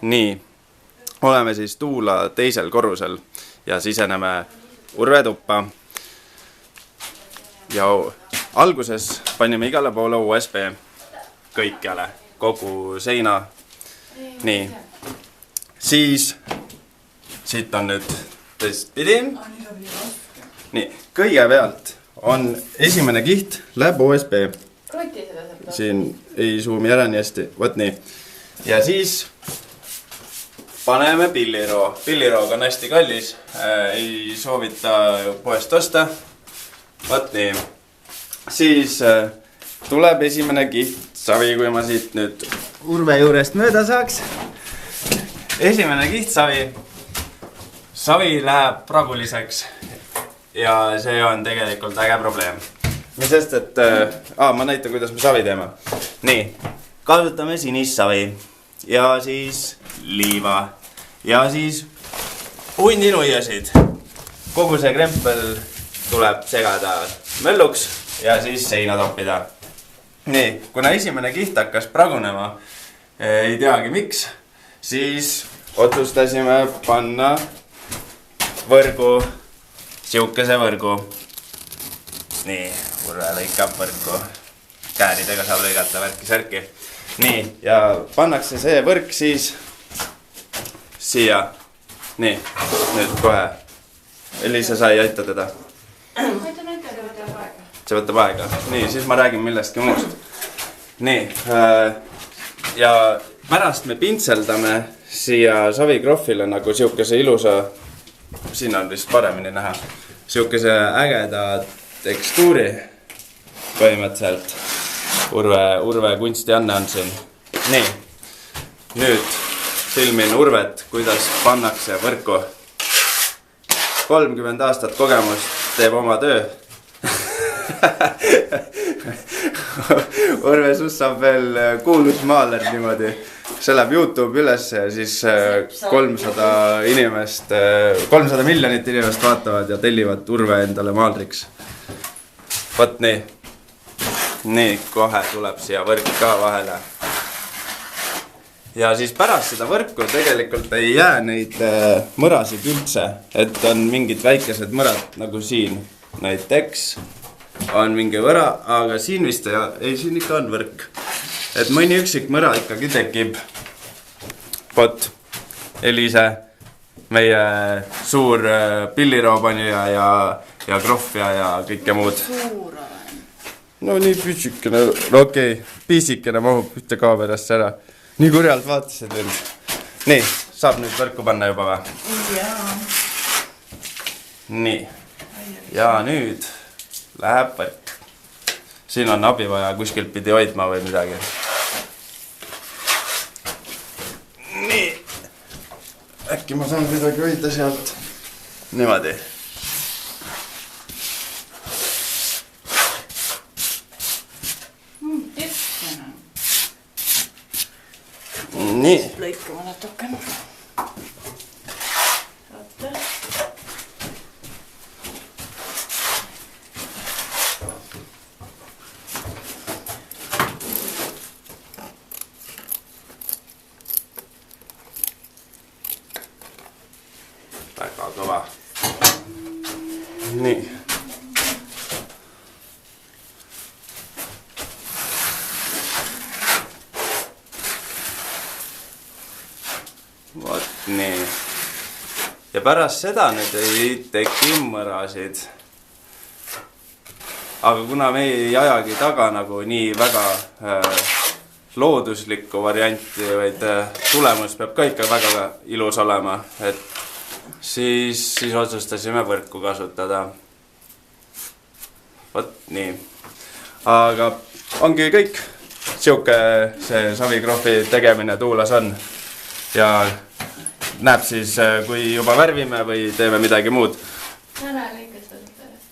nii, oleme siis tuula teisel korrusel ja siseneme Urve tuppa. Ja alguses panime igale poole USB kõikjale, kogu seina. Nii, siis siit on nüüd teistpidi. Nii, kõigepealt on esimene kiht läheb USB. Siin ei suumi ära nii hästi, võt nii. Ja siis paneme pilliroo. Pillirooga on hästi kallis, ei soovita poest osta. Võt nii. Siis tuleb esimene kiht savi, kui ma siit nüüd Urve juurest mööda saaks. Esimene kiht savi. Savi läheb praguliseks ja see on tegelikult äge probleem. Mis sest, et ma näitan, kuidas me savi teeme. Nii, kasutame sinist-savi ja siis liiva ja siis hundinuiasid. Kogu see krempel tuleb segada mölluks ja siis seina toppida. Nii, kuna esimene kiht hakkas pragunema, ei teagi miks, siis otsustasime panna võrgu, siukese võrgu. Nii, Urve lõikab võrku. Kääridega saab lõigata värki-särki. Nii, ja pannakse see võrk siis siia. Nii, nüüd kohe. Elisa sai aita teda. See võtab aega. Nii, siis ma räägin millestki muust. Nii, ja pärast me pintseldame siia savikrohvile nagu siukese ilusa, siin on vist paremini näha, siukese ägeda tekstuuri põhimõtteliselt. Urve kunstianne on siin. Nii, nüüd filmin Urvet, kuidas pannakse võrku. 30 aastat kogemust teeb oma töö. Urve sust saab veel kuulus maaler niimoodi. See läheb YouTube üles ja siis 300 miljonit inimest vaatavad ja tellivad Urve endale maalriks. Võt nii. Nii, kohe tuleb siia võrk ka vahele. Ja siis pärast seda võrku tegelikult ei jää neid mõrasid üldse. Et on mingid väikesed mõrad nagu siin. Näiteks on mingi võra, aga siin vist ei, siin ikka on võrk. Et mõni üksik mõra ikkagi tekib. Võt, Elise, meie suur pilliroopanija ja krohvja ja kõike muud. No nii pütsikene, okei, piisikene mahub ühte kaamerasse ära. Nii kurjalt vaatasid veel. Nii, saab nüüd võrku panna juba või? Jaa. Nii, ja nüüd läheb võrk. Siin on abi vaja kuskilt pidi hoidma või midagi. Nii, äkki ma saan midagi hoida sealt. Niimoodi. Nii. Lõikama natukene. Väga kõva. Nii. Vot nii. Ja pärast seda nüüd ei teki mõrasid. Aga kuna me ei ajagi taga nagu nii väga looduslikku varianti, vaid tulemus peab ka ikka väga ilus olema, et siis otsustasime võrku kasutada. Vot nii. Aga ongi kõik. Siuke see savikrohvi tegemine tuulas on. Ja näeb siis, kui juba värvime või teeme midagi muud.